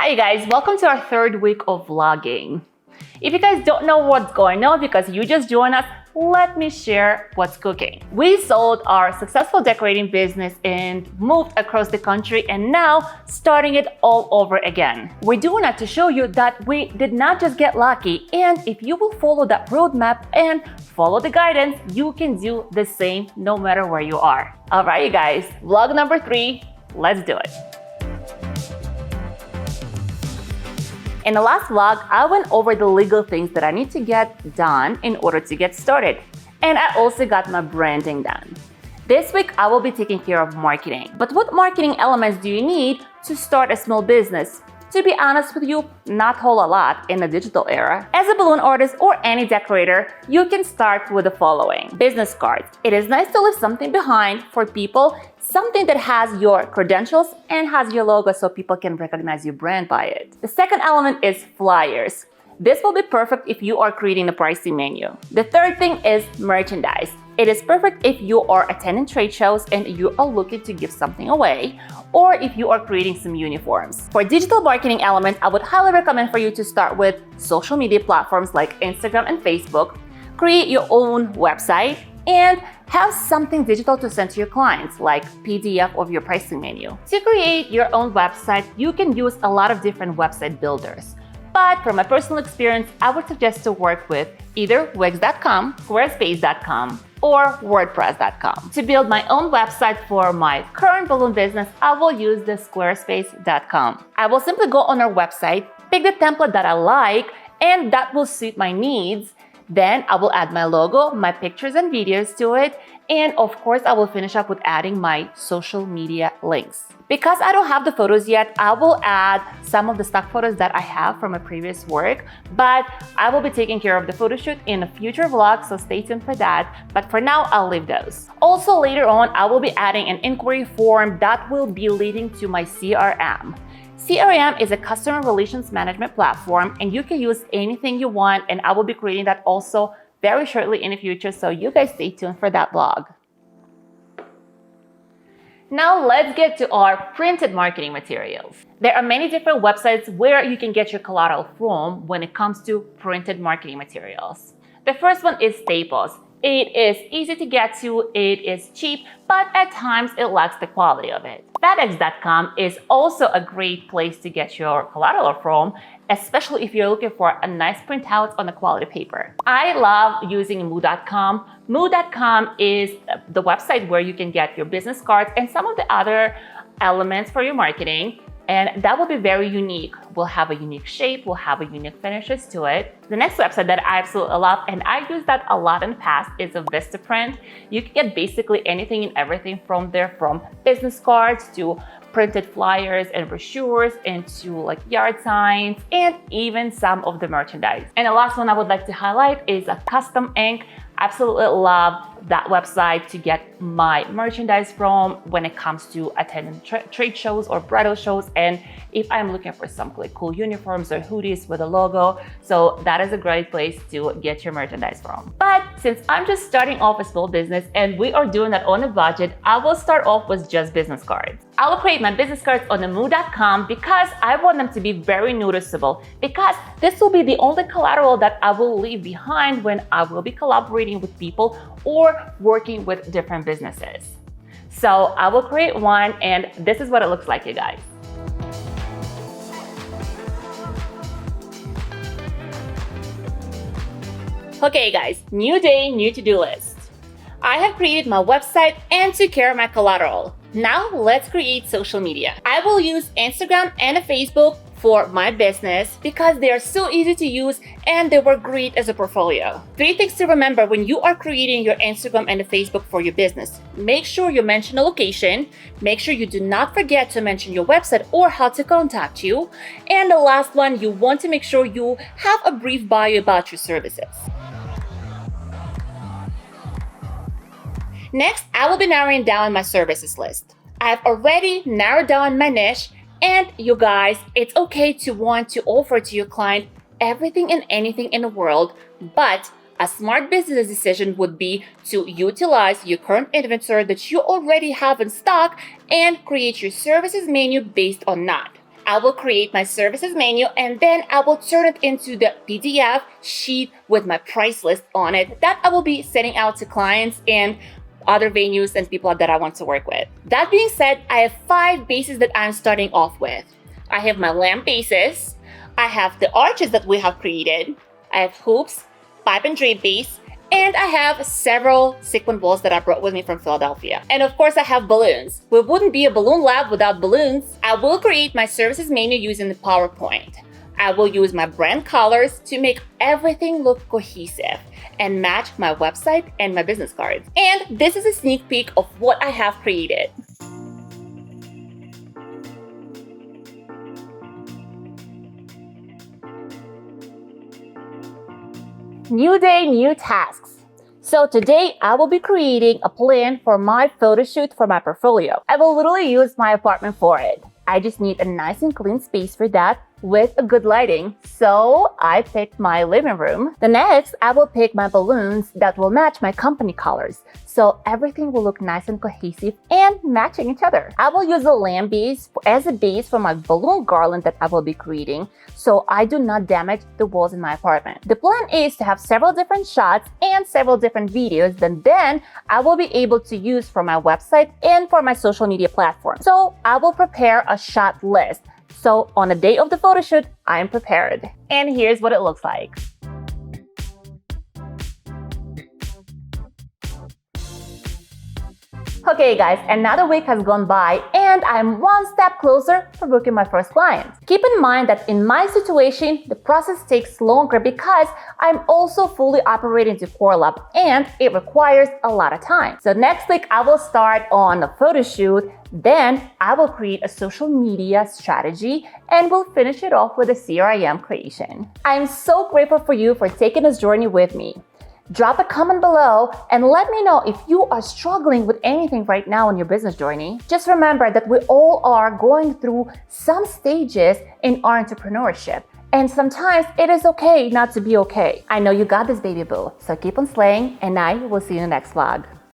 Hi you guys, welcome to our third week of vlogging. If you guys don't know what's going on because you just joined us, let me share what's cooking. We sold our successful decorating business and moved across the country and now starting it all over again. We're doing that to show you that we did not just get lucky, and if you will follow that roadmap and follow the guidance, you can do the same no matter where you are. All right, you guys, vlog number 3, let's do it. In the last vlog, I went over the legal things that I need to get done in order to get started. And I also got my branding done. This week, I will be taking care of marketing. But what marketing elements do you need to start a small business? To be honest with you, not a whole lot in the digital era. As a balloon artist or any decorator, you can start with the following. Business cards. It is nice to leave something behind for people, something that has your credentials and has your logo so people can recognize your brand by it. The second element is flyers. This will be perfect if you are creating a pricing menu. The third thing is merchandise. It is perfect if you are attending trade shows and you are looking to give something away, or if you are creating some uniforms. For digital marketing elements, I would highly recommend for you to start with social media platforms like Instagram and Facebook, create your own website, and have something digital to send to your clients, like PDF of your pricing menu. To create your own website, you can use a lot of different website builders. But from my personal experience, I would suggest to work with either Wix.com, Squarespace.com, or WordPress.com. To build my own website for my current balloon business, I will use the Squarespace.com. I will simply go on our website, pick the template that I like, and that will suit my needs. Then I will add my logo, my pictures and videos to it, and of course I will finish up with adding my social media links. Because I don't have the photos yet, I will add some of the stock photos that I have from my previous work, but I will be taking care of the photo shoot in a future vlog, so stay tuned for that. But for now, I'll leave those. Also later on, I will be adding an inquiry form that will be leading to my CRM. CRM is a customer relations management platform, and you can use anything you want, and I will be creating that also very shortly in the future, so you guys stay tuned for that blog. Now let's get to our printed marketing materials. There are many different websites where you can get your collateral from when it comes to printed marketing materials. The first one is Staples. It is easy to get to, it is cheap, but at times it lacks the quality of it. FedEx.com is also a great place to get your collateral from, especially if you're looking for a nice printout on a quality paper. I love using Moo.com. Moo.com is the website where you can get your business cards and some of the other elements for your marketing. And that will be very unique. We'll have a unique shape, we'll have a unique finishes to it. The next website that I absolutely love, and I use that a lot in the past, is a Vistaprint. You can get basically anything and everything from there, from business cards to printed flyers and brochures, into like yard signs, and even some of the merchandise. And the last one I would like to highlight is a Custom Ink. Absolutely love that website to get my merchandise from when it comes to attending trade shows or bridal shows, and if I'm looking for some like cool uniforms or hoodies with a logo. So that is a great place to get your merchandise from. But since I'm just starting off a small business and we are doing that on a budget, I will start off with just business cards. I will create my business cards on the Moo.com because I want them to be very noticeable, because this will be the only collateral that I will leave behind when I will be collaborating with people or working with different businesses. So I will create one, and this is what it looks like, you guys. Okay guys, new day, new to-do list. I have created my website and took care of my collateral. Now let's create social media. I will use Instagram and Facebook for my business because they are so easy to use and they work great as a portfolio. 3 things to remember when you are creating your Instagram and Facebook for your business. Make sure you mention a location. Make sure you do not forget to mention your website or how to contact you. And the last one, you want to make sure you have a brief bio about your services. Next, I will be narrowing down my services list. I've already narrowed down my niche, and you guys, it's okay to want to offer to your client everything and anything in the world, but a smart business decision would be to utilize your current inventory that you already have in stock and create your services menu based on that. I will create my services menu, and then I will turn it into the PDF sheet with my price list on it that I will be sending out to clients and other venues and people that I want to work with. That being said, I have 5 bases that I'm starting off with. I have my lamp bases, I have the arches that we have created, I have hoops, pipe and drape base, and I have several sequin balls that I brought with me from Philadelphia. And of course, I have balloons. We wouldn't be a balloon lab without balloons. I will create my services menu using the PowerPoint. I will use my brand colors to make everything look cohesive and match my website and my business cards. And this is a sneak peek of what I have created. New day, new tasks. So today I will be creating a plan for my photo shoot for my portfolio. I will literally use my apartment for it. I just need a nice and clean space for that with a good lighting. So I picked my living room. The next, I will pick my balloons that will match my company colors. So everything will look nice and cohesive and matching each other. I will use a lamp base as a base for my balloon garland that I will be creating, so I do not damage the walls in my apartment. The plan is to have several different shots and several different videos that then I will be able to use for my website and for my social media platform. So I will prepare a shot list. So on the day of the photo shoot, I am prepared. And here's what it looks like. Okay guys, another week has gone by and I'm one step closer to booking my first client. Keep in mind that in my situation, the process takes longer because I'm also fully operating Decor Lab and it requires a lot of time. So next week I will start on a photo shoot, then I will create a social media strategy and we'll finish it off with a CRM creation. I'm so grateful for you for taking this journey with me. Drop a comment below and let me know if you are struggling with anything right now in your business journey. Just remember that we all are going through some stages in our entrepreneurship. And sometimes it is okay not to be okay. I know you got this, baby boo. So keep on slaying and I will see you in the next vlog.